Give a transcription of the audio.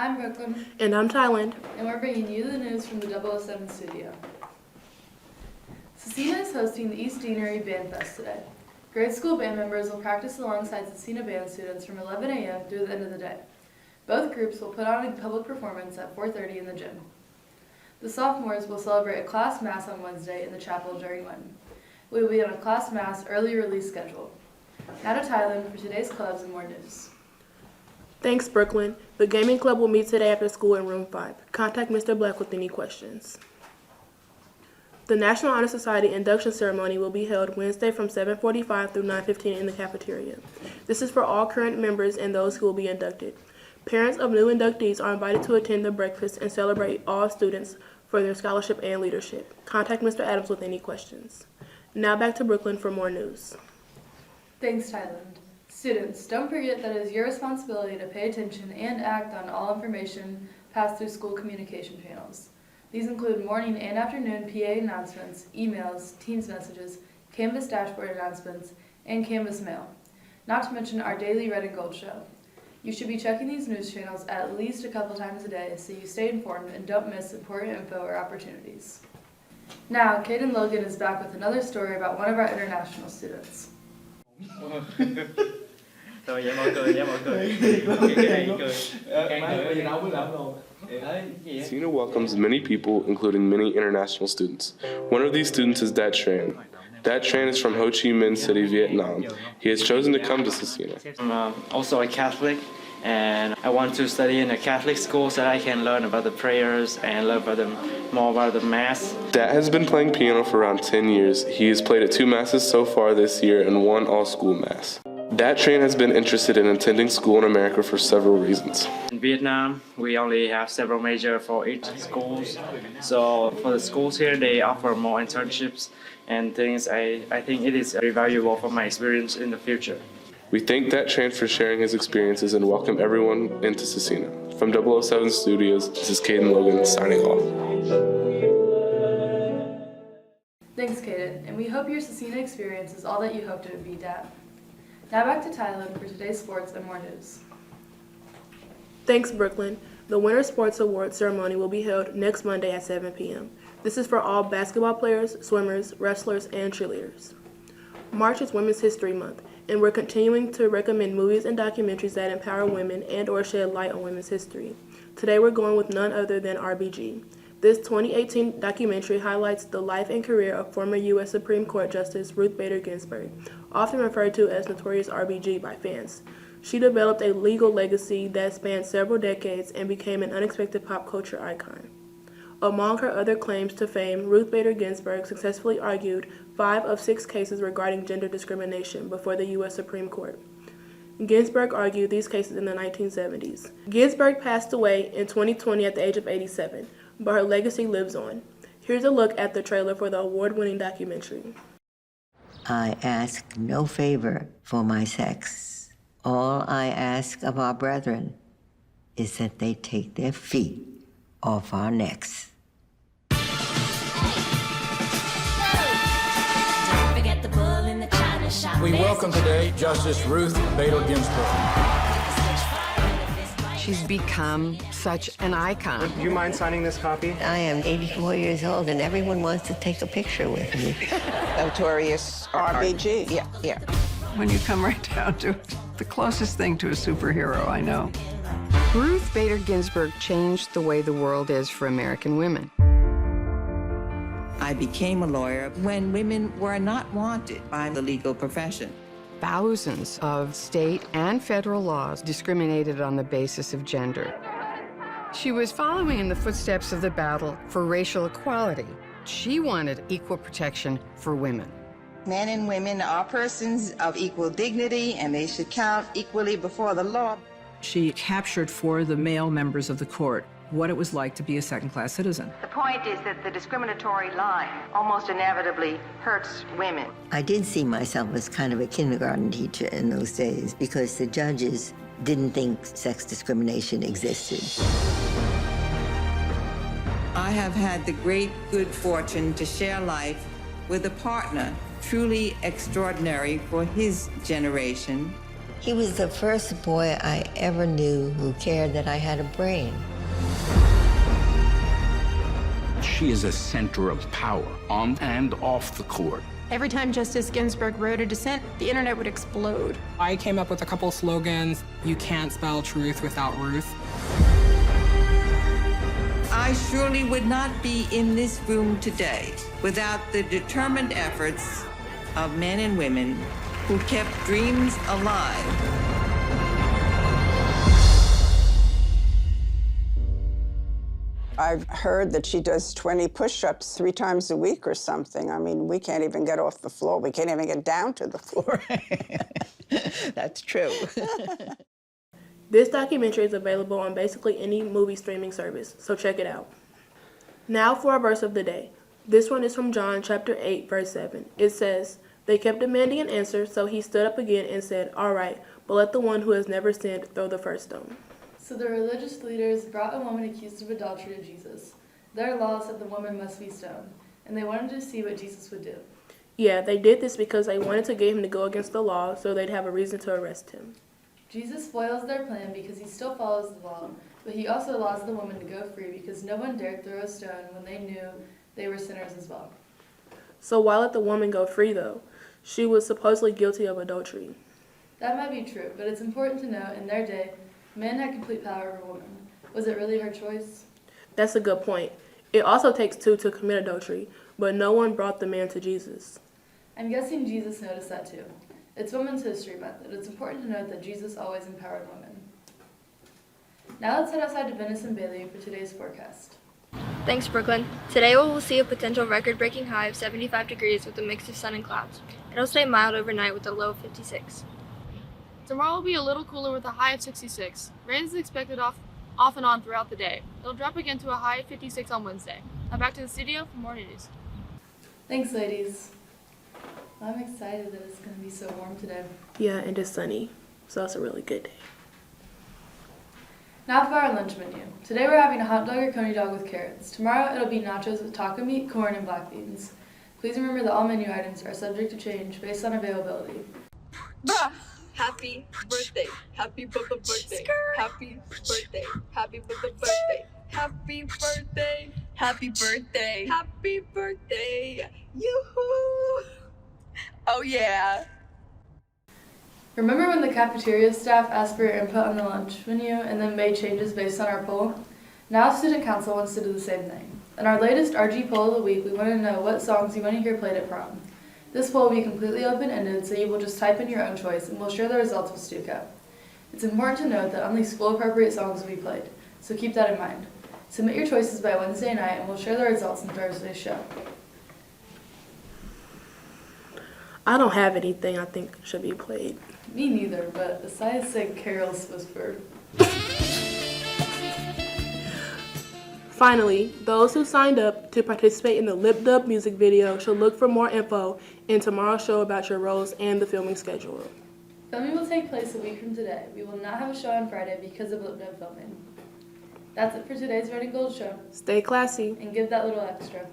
I'm Brooklyn. And I'm Thailand. And we're bringing you the news from the 007 studio. Scecina is hosting the East Deanery Band Fest today. Grade school band members will practice alongside Scecina band students from 11 a.m. through the end of the day. Both groups will put on a public performance at 4:30 in the gym. The sophomores will celebrate a class mass on Wednesday in the chapel during Lenten. We will be on a class mass early release schedule. Now to Thailand for today's clubs and more news. Thanks, Brooklyn. The gaming club will meet today after school in room 5. Contact Mr. Black with any questions. The National Honor Society induction ceremony will be held Wednesday from 7:45 through 9:15 in the cafeteria. This is for all current members and those who will be inducted. Parents of new inductees are invited to attend the breakfast and celebrate all students for their scholarship and leadership. Contact Mr. Adams with any questions. Now back to Brooklyn for more news. Thanks, Thailand. Students, don't forget that it is your responsibility to pay attention and act on all information passed through school communication channels. These include morning and afternoon PA announcements, emails, Teams messages, Canvas dashboard announcements, and Canvas mail, not to mention our daily Red and Gold show. You should be checking these news channels at least a couple times a day so you stay informed and don't miss important info or opportunities. Now, Caden Logan is back with another story about one of our international students. Scecina welcomes many people, including many international students. One of these students is Dat Tran. Dat Tran is from Ho Chi Minh City, Vietnam. He has chosen to come to Scecina. I'm also a Catholic, and I want to study in a Catholic school so that I can learn about the prayers and learn more about the Mass. Dat has been playing piano for around 10 years. He has played at 2 masses so far this year and 1 all-school mass. Dat Tran has been interested in attending school in America for several reasons. In Vietnam, we only have several majors for each schools. So for the schools here, they offer more internships and things. I think it is very valuable for my experience in the future. We thank Dat Tran for sharing his experiences and welcome everyone into Scecina. From 007 Studios, this is Caden Logan signing off. Thanks, Caden, and we hope your Scecina experience is all that you hoped it would be, Dad. Now back to Thailand for today's sports and more news. Thanks, Brooklyn. The Winter Sports Awards ceremony will be held next Monday at 7 p.m. This is for all basketball players, swimmers, wrestlers, and cheerleaders. March is Women's History Month, and we're continuing to recommend movies and documentaries that empower women and or shed light on women's history. Today we're going with none other than RBG. This 2018 documentary highlights the life and career of former U.S. Supreme Court Justice Ruth Bader Ginsburg, often referred to as Notorious RBG by fans. She developed a legal legacy that spanned several decades and became an unexpected pop culture icon. Among her other claims to fame, Ruth Bader Ginsburg successfully argued 5 of 6 cases regarding gender discrimination before the U.S. Supreme Court. Ginsburg argued these cases in the 1970s. Ginsburg passed away in 2020 at the age of 87, but her legacy lives on. Here's a look at the trailer for the award-winning documentary. I ask no favor for my sex. All I ask of our brethren is that they take their feet off our necks. We welcome today Justice Ruth Bader Ginsburg. She's become such an icon. Do you mind signing this copy? I am 84 years old, and everyone wants to take a picture with me. Notorious RBG. Yeah. When you come right down to it, the closest thing to a superhero I know. Ruth Bader Ginsburg changed the way the world is for American women. I became a lawyer when women were not wanted by the legal profession. Thousands of state and federal laws discriminated on the basis of gender. She was following in the footsteps of the battle for racial equality. She wanted equal protection for women. Men and women are persons of equal dignity, and they should count equally before the law. She captured for the male members of the court what it was like to be a second-class citizen. The point is that the discriminatory line almost inevitably hurts women. I did see myself as kind of a kindergarten teacher in those days because the judges didn't think sex discrimination existed. I have had the great good fortune to share life with a partner truly extraordinary for his generation. He was the first boy I ever knew who cared that I had a brain. She is a center of power on and off the court. Every time Justice Ginsburg wrote a dissent, the internet would explode. I came up with a couple slogans. You can't spell truth without Ruth. I surely would not be in this room today without the determined efforts of men and women who kept dreams alive. I've heard that she does 20 push-ups 3 times a week or something. I mean, we can't even get off the floor. We can't even get down to the floor. That's true. This documentary is available on basically any movie streaming service, so check it out. Now for our verse of the day. This one is from John chapter 8, verse 7. It says, "They kept demanding an answer, so he stood up again and said, 'All right, but let the one who has never sinned throw the first stone.'" So the religious leaders brought a woman accused of adultery to Jesus. Their law said the woman must be stoned, and they wanted to see what Jesus would do. Yeah, they did this because they wanted to get him to go against the law so they'd have a reason to arrest him. Jesus foils their plan because he still follows the law, but he also allows the woman to go free because no one dared throw a stone when they knew they were sinners as well. So why let the woman go free, though? She was supposedly guilty of adultery. That might be true, but it's important to know in their day, men had complete power over women. Was it really her choice? That's a good point. It also takes 2 to commit adultery, but no one brought the man to Jesus. I'm guessing Jesus noticed that too. It's Women's History Month, and it's important to note that Jesus always empowered women. Now let's head outside to Venice and Bailey for today's forecast. Thanks, Brooklyn. Today we will see a potential record-breaking high of 75 degrees with a mix of sun and clouds. It'll stay mild overnight with a low of 56. Tomorrow will be a little cooler with a high of 66. Rain is expected off and on throughout the day. It'll drop again to a high of 56 on Wednesday. Now back to the studio for more news. Thanks, ladies. I'm excited that it's going to be so warm today. Yeah, and it's sunny, so it's a really good day. Now for our lunch menu. Today we're having a hot dog or coney dog with carrots. Tomorrow it'll be nachos with taco meat, corn, and black beans. Please remember that all menu items are subject to change based on availability. Happy birthday. Happy birthday. Happy birthday. Happy birthday. Happy birthday. Happy birthday. Happy birthday. Yoo-hoo. Oh yeah. Remember when the cafeteria staff asked for your input on the lunch menu and then made changes based on our poll? Now Student Council wants to do the same thing. In our latest RG poll of the week, we want to know what songs you want to hear played at prom. This poll will be completely open-ended, so you will just type in your own choice, and we'll share the results with StuCap. It's important to note that only school-appropriate songs will be played, so keep that in mind. Submit your choices by Wednesday night, and we'll share the results in Thursday's show. I don't have anything I think should be played. Me neither, but besides say Carol's Whisper. Finally, those who signed up to participate in the Lip Dub music video should look for more info in tomorrow's show about your roles and the filming schedule. Filming will take place a week from today. We will not have a show on Friday because of Lip Dub filming. That's it for today's Red and Gold show. Stay classy. And give that little extra.